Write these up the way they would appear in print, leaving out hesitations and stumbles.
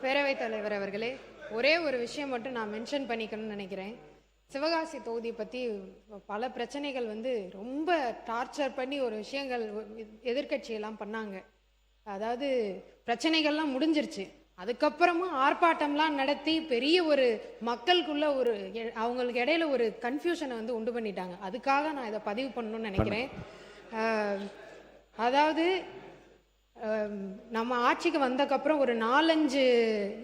பேரவைத் தலைவர் அவர்களே, ஒரே ஒரு விஷயம் மட்டும் நான் மென்ஷன் பண்ணிக்கணும்னு நினைக்கிறேன். சிவகாசி தொகுதி பற்றி பல பிரச்சனைகள் ரொம்ப டார்ச்சர் பண்ணி ஒரு விஷயங்கள் எதிர்கட்சியெல்லாம் பண்ணாங்க. அதாவது பிரச்சனைகள்லாம் முடிஞ்சிருச்சு, அதுக்கப்புறமும் ஆர்ப்பாட்டம்லாம் நடத்தி பெரிய ஒரு மக்களுக்குள்ள ஒரு அவங்களுக்கு இடையில ஒரு கன்ஃபியூஷனை உண்டு பண்ணிட்டாங்க. அதுக்காக நான் இதை பதிவு பண்ணணும்னு நினைக்கிறேன். அதாவது நம்ம ஆட்சிக்கு வந்தக்கப்புறம் ஒரு 4-5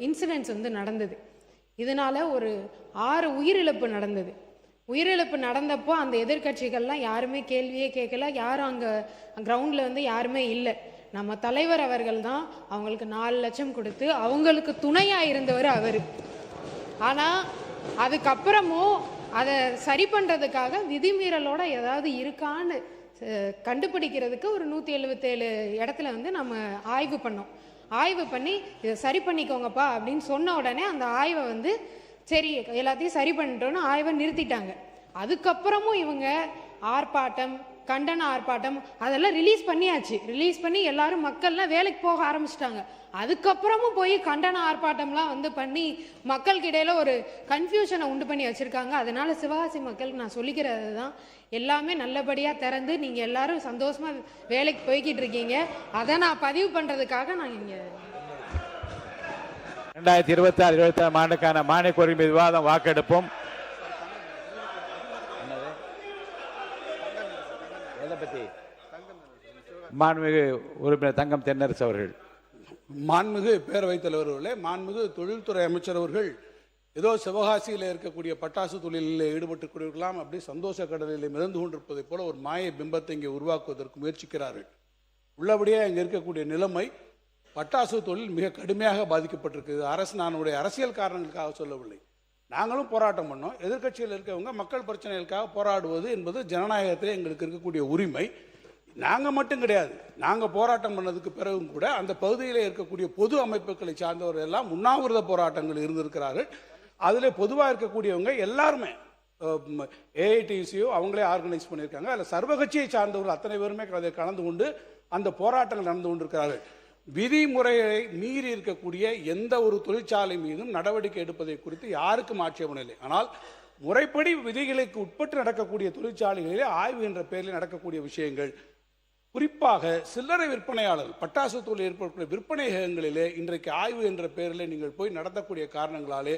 இன்சிடென்ட்ஸ் நடந்தது. இதனால ஒரு 6 உயிரிழப்பு நடந்தது. உயிரிழப்பு நடந்தப்போ அந்த எதிர்கட்சிகள்லாம் யாருமே கேள்வியே கேட்கல. யாரும் அங்கே கிரவுண்டில் யாருமே இல்லை. நம்ம தலைவர் அவர்கள் தான் அவங்களுக்கு 4 லட்சம் கொடுத்து அவங்களுக்கு துணையாக இருந்தவர் அவர். ஆனால் அதுக்கப்புறமும் அதை சரி பண்ணுறதுக்காக விதிமீறலோட ஏதாவது இருக்கான்னு கண்டுபிடிக்கிறதுக்கு ஒரு 177 இடத்துல நம்ம ஆய்வு பண்ணோம். ஆய்வு பண்ணி இதை சரி பண்ணிக்கோங்கப்பா அப்படின்னு சொன்ன உடனே அந்த ஆய்வை சரி எல்லாத்தையும் சரி பண்ணிட்டோன்னு ஆய்வை நிறுத்திட்டாங்க. அதுக்கப்புறமும் இவங்க ஆர்ப்பாட்டம், கண்டன ஆர்ப்பாட்டம் அதெல்லாம் ரிலீஸ் பண்ணியாச்சு. ரிலீஸ் பண்ணி எல்லாரும் மக்கள்லாம் வேலைக்கு போக ஆரம்பிச்சிட்டாங்க. அதுக்கப்புறமும் போய் கண்டன ஆர்ப்பாட்டம்லாம் பண்ணி மக்களுக்கு இடையில ஒரு கன்ஃபியூஷனை உண்டு பண்ணி வச்சிருக்காங்க. அதனால சிவகாசி மக்களுக்கு நான் சொல்லிக்கிறது தான், எல்லாமே நல்லபடியாக திறந்து நீங்கள் எல்லாரும் சந்தோஷமா வேலைக்கு போய்கிட்டு இருக்கீங்க. அதை நான் பதிவு பண்ணுறதுக்காக நான் இங்கே 2026-27 ஆண்டுக்கான மானிய கோரிக்கை விவாதம் வாக்கெடுப்போம். மாண்புமிகு உறுப்பினர் தங்கம் தென்னரசு அவர்கள். மாண்புமிகு பேரவைத் தலைவர் அவர்களே, மாண்புமிகு தொழில்துறை அமைச்சர் அவர்கள் ஏதோ சிவகாசியில் இருக்கக்கூடிய பட்டாசு தொழிலில் ஈடுபட்டுக்கூடியவர்களாம் அப்படி சந்தோஷ கடலில் மிதந்து கொண்டிருப்பதை போல ஒரு மாய பிம்பத்தை இங்கே உருவாக்குவதற்கு முயற்சிக்கிறார்கள். உள்ளபடியே இங்கே இருக்கக்கூடிய நிலைமை பட்டாசு தொழில் மிக கடுமையாக பாதிக்கப்பட்டிருக்குது. நானுடைய அரசியல் காரணங்களுக்காக சொல்லவில்லை. நாங்களும் போராட்டம் பண்ணோம். எதிர்கட்சியில் இருக்கவங்க மக்கள் பிரச்சனைகளுக்காக போராடுவது என்பது ஜனநாயகத்தில் எங்களுக்கு இருக்கக்கூடிய உரிமை. நாங்கள் மட்டும் கிடையாது, நாங்கள் போராட்டம் பண்ணதுக்கு பிறகும் கூட அந்த பகுதியில் இருக்கக்கூடிய பொது அமைப்புகளை சார்ந்தவர்கள் எல்லாம் உண்ணாவிரத போராட்டங்கள் இருந்திருக்கிறார்கள். அதில் பொதுவாக இருக்கக்கூடியவங்க எல்லாருமே ஏஐடிசியோ அவங்களே ஆர்கனைஸ் பண்ணியிருக்காங்க. அதில் சர்வகட்சியை சார்ந்தவர்கள் அத்தனை பேருமே அதை கலந்து கொண்டு அந்த போராட்டங்கள் நடந்து கொண்டிருக்கிறார்கள். விதிமுறைகளை மீறி இருக்கக்கூடிய எந்த ஒரு தொழிற்சாலை மீதும் நடவடிக்கை எடுப்பதை குறித்து யாருக்கும் ஆட்சேபனை இல்லை. ஆனால் முறைப்படி விதிகளுக்கு உட்பட்டு நடக்கக்கூடிய தொழிற்சாலைகளிலே ஆய்வு என்ற பெயரில் நடக்கக்கூடிய விஷயங்கள், குறிப்பாக சில்லறை விற்பனையாளர் பட்டாசு தொழில் ஏற்படக்கூடிய விற்பனைகளிலே இன்றைக்கு ஆய்வு என்ற பெயரில் நீங்கள் போய் நடத்தக்கூடிய காரணங்களாலே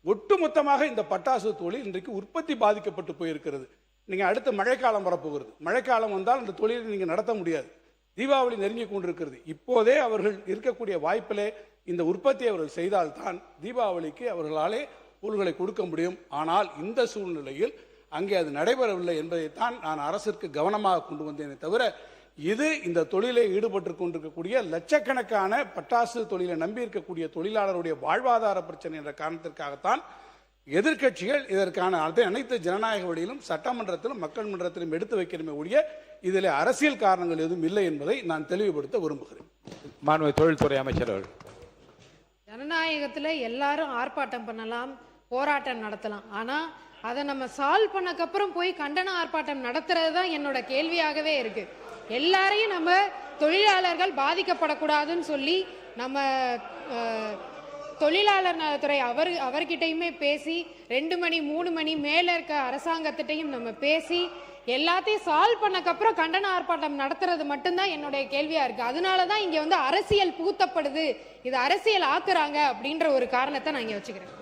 ஒட்டுமொத்தமாக இந்த பட்டாசு தொழில் இன்றைக்கு உற்பத்தி பாதிக்கப்பட்டு போயிருக்கிறது. நீங்கள் அடுத்த மழைக்காலம் வரப்போகிறது. மழைக்காலம் வந்தால் இந்த தொழிலை நீங்கள் நடத்த முடியாது. தீபாவளி நெருங்கி கொண்டிருக்கிறது. இப்போதே அவர்கள் இருக்கக்கூடிய வாய்ப்பிலே இந்த உற்பத்தியை அவர்கள் செய்தால்தான் தீபாவளிக்கு அவர்களாலே பொருள்களை கொடுக்க முடியும். ஆனால் இந்த சூழ்நிலையில் அங்கே அது நடைபெறவில்லை என்பதைத்தான் நான் அரசிற்கு கவனமாக கொண்டு வந்தேனே தவிர, இது இந்த தொழிலை ஈடுபட்டு கொண்டிருக்கக்கூடிய லட்சக்கணக்கான பட்டாசு தொழிலை நம்பி இருக்கக்கூடிய தொழிலாளருடைய வாழ்வாதார பிரச்சனை என்ற காரணத்திற்காகத்தான் எதிர்கட்சிகள் இதற்கான அனைத்து ஜனநாயக வழியிலும் சட்டமன்றத்திலும் மக்கள் மன்றத்திலும் எடுத்து வைக்கணுமே ஒழிய இதில் அரசியல் காரணங்கள் எதுவும் இல்லை என்பதை நான் தெளிவுபடுத்த விரும்புகிறேன். மாண்புமிகு தொழில்துறை அமைச்சர் அவர்கள். ஜனநாயகத்தில் எல்லாரும் ஆர்ப்பாட்டம் பண்ணலாம், போராட்டம் நடத்தலாம். ஆனால் அதை நம்ம சால்வ் பண்ணக்கப்புறம் போய் கண்டன ஆர்ப்பாட்டம் நடத்துறது தான் என்னோட கேள்வியாகவே இருக்கு. எல்லாரையும் நம்ம தொழிலாளர்கள் பாதிக்கப்படக்கூடாதுன்னு சொல்லி நம்ம தொழிலாளர் நலத்துறை அவர்கிட்டையுமே பேசி 2 மணி 3 மணி மேலே இருக்க அரசாங்கத்திட்டையும் நம்ம பேசி எல்லாத்தையும் சால்வ் பண்ணக்கப்புறம் கண்டன ஆர்ப்பாட்டம் நடத்துறது மட்டும்தான் என்னுடைய கேள்வியா இருக்கு. அதனால தான் இங்கே அரசியல் பூத்தப்படுது, இது அரசியல் ஆக்குறாங்க அப்படின்ற ஒரு காரணத்தை நான் இங்கே வச்சுக்கிறேன்.